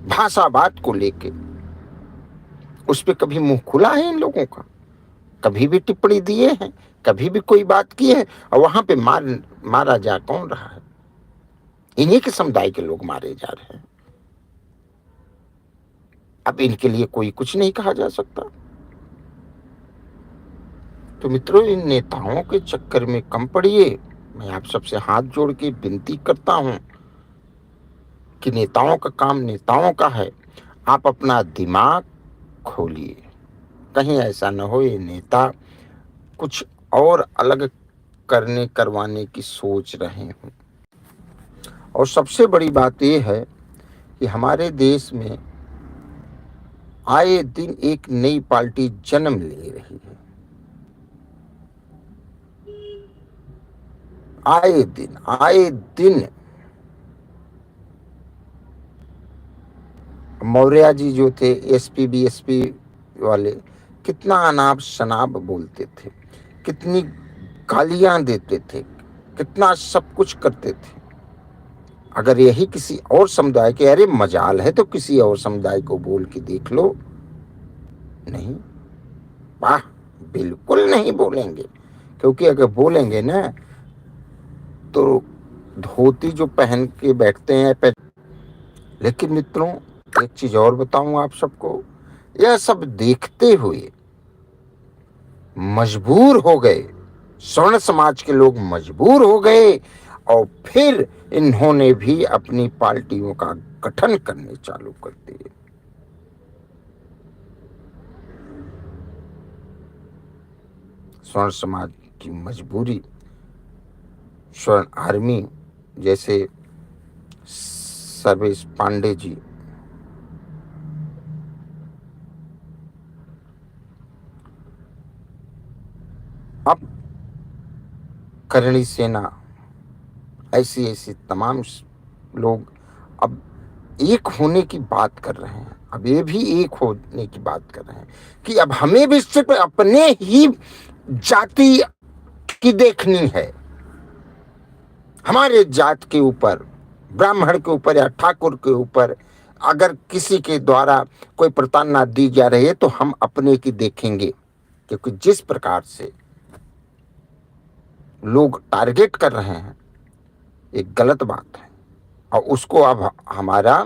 भाषावाद को लेके, उस पर कभी मुंह खुला है इन लोगों का? कभी भी टिप्पणी दिए हैं? कभी भी कोई बात की है? और वहां पे मारा जा कौन रहा है? इन्हीं के समुदाय के लोग मारे जा रहे हैं। अब इनके लिए कोई कुछ नहीं कहा जा सकता। तो मित्रों, इन नेताओं के चक्कर में कम पड़िए। मैं आप सबसे हाथ जोड़ के विनती करता हूं कि नेताओं का काम नेताओं का है। आप अपना दिमाग खोलिए, कहीं ऐसा न हो ये नेता कुछ और अलग करवाने की सोच रहे हों। और सबसे बड़ी बात यह है कि हमारे देश में आए दिन एक नई पार्टी जन्म ले रही है। आए दिन मौर्य जी जो थे एसपी बीएसपी वाले, कितना अनाप शनाप बोलते थे, कितनी गालियां देते थे, कितना सब कुछ करते थे। अगर यही किसी और समुदाय के, अरे मजाल है तो किसी और समुदाय को बोल के देख लो। नहीं, वाह, बिल्कुल नहीं बोलेंगे। क्योंकि अगर बोलेंगे ना तो धोती जो पहन के बैठते हैं। लेकिन मित्रों, एक चीज और बताऊं आप सबको, यह सब देखते हुए मजबूर हो गए, स्वर्ण समाज के लोग मजबूर हो गए और फिर इन्होंने भी अपनी पार्टियों का गठन करने चालू कर दिए। स्वर्ण समाज की मजबूरी, स्वर्ण आर्मी जैसे सर्वेश पांडे जी, अब करणी सेना, ऐसी तमाम लोग अब एक होने की बात कर रहे हैं। अब ये भी एक होने की बात कर रहे हैं कि अब हमें भी सिर्फ अपने ही जाति की देखनी है। हमारे जात के ऊपर, ब्राह्मण के ऊपर या ठाकुर के ऊपर अगर किसी के द्वारा कोई प्रताड़ना दी जा रही है तो हम अपने की देखेंगे। क्योंकि जिस प्रकार से लोग टारगेट कर रहे हैं, एक गलत बात है और उसको अब हमारा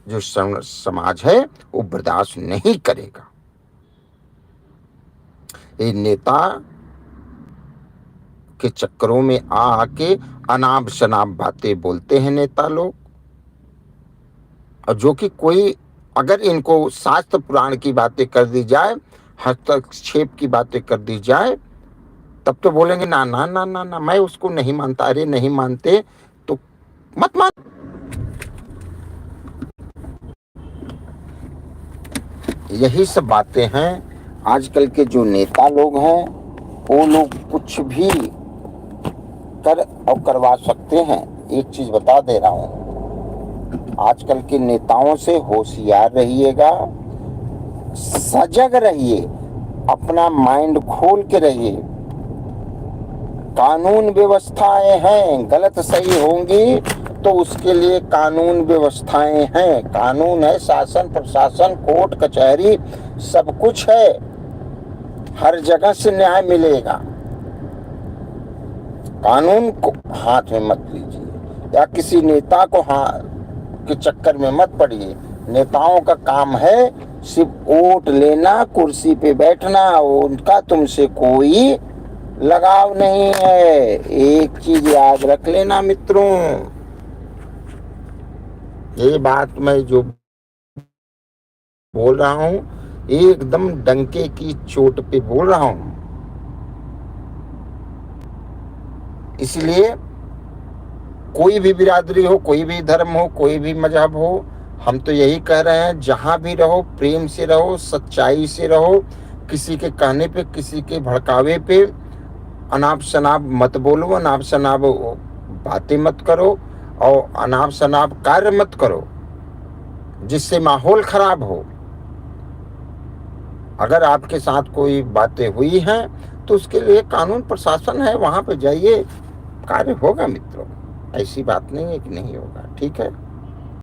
जो समाज है वो बर्दाश्त नहीं करेगा। ये नेता के चक्करों में आके अनाप शनाप बातें बोलते हैं नेता लोग, और जो कि कोई अगर इनको शास्त्र पुराण की बातें कर दी जाए, हस्तक्षेप की बातें कर दी जाए, तब तो बोलेंगे ना ना ना ना ना, मैं उसको नहीं मानता। अरे नहीं मानते तो मत मान। यही सब बातें हैं। आजकल के जो नेता लोग हैं वो लोग कुछ भी कर और करवा सकते हैं। एक चीज बता दे रहा हूं, आजकल के नेताओं से होशियार रहिएगा, सजग रहिए, अपना माइंड खोल के रहिए। कानून व्यवस्थाएं हैं, गलत सही होंगी तो उसके लिए कानून व्यवस्थाएं हैं। कानून है, शासन प्रशासन, कोर्ट कचहरी, सब कुछ है। हर जगह से न्याय मिलेगा। कानून को हाथ में मत लीजिए या किसी नेता को हाथ के चक्कर में मत पड़िए। नेताओं का काम है सिर्फ वोट लेना, कुर्सी पे बैठना, उनका तुमसे कोई लगाव नहीं है। एक चीज याद रख लेना मित्रों, ये बात मैं जो बोल रहा हूं एकदम डंके की चोट पे बोल रहा हूं। इसलिए कोई भी बिरादरी हो, कोई भी धर्म हो, कोई भी मजहब हो, हम तो यही कह रहे हैं, जहां भी रहो प्रेम से रहो, सच्चाई से रहो। किसी के कहने पे, किसी के भड़कावे पे अनाप शनाप मत बोलो, अनाप शनाप बातें मत करो और अनाप शनाप कार्य मत करो जिससे माहौल खराब हो। अगर आपके साथ कोई बातें हुई हैं तो उसके लिए कानून प्रशासन है, वहां पे जाइए, कार्य होगा मित्रों। ऐसी बात नहीं है कि नहीं होगा। ठीक है।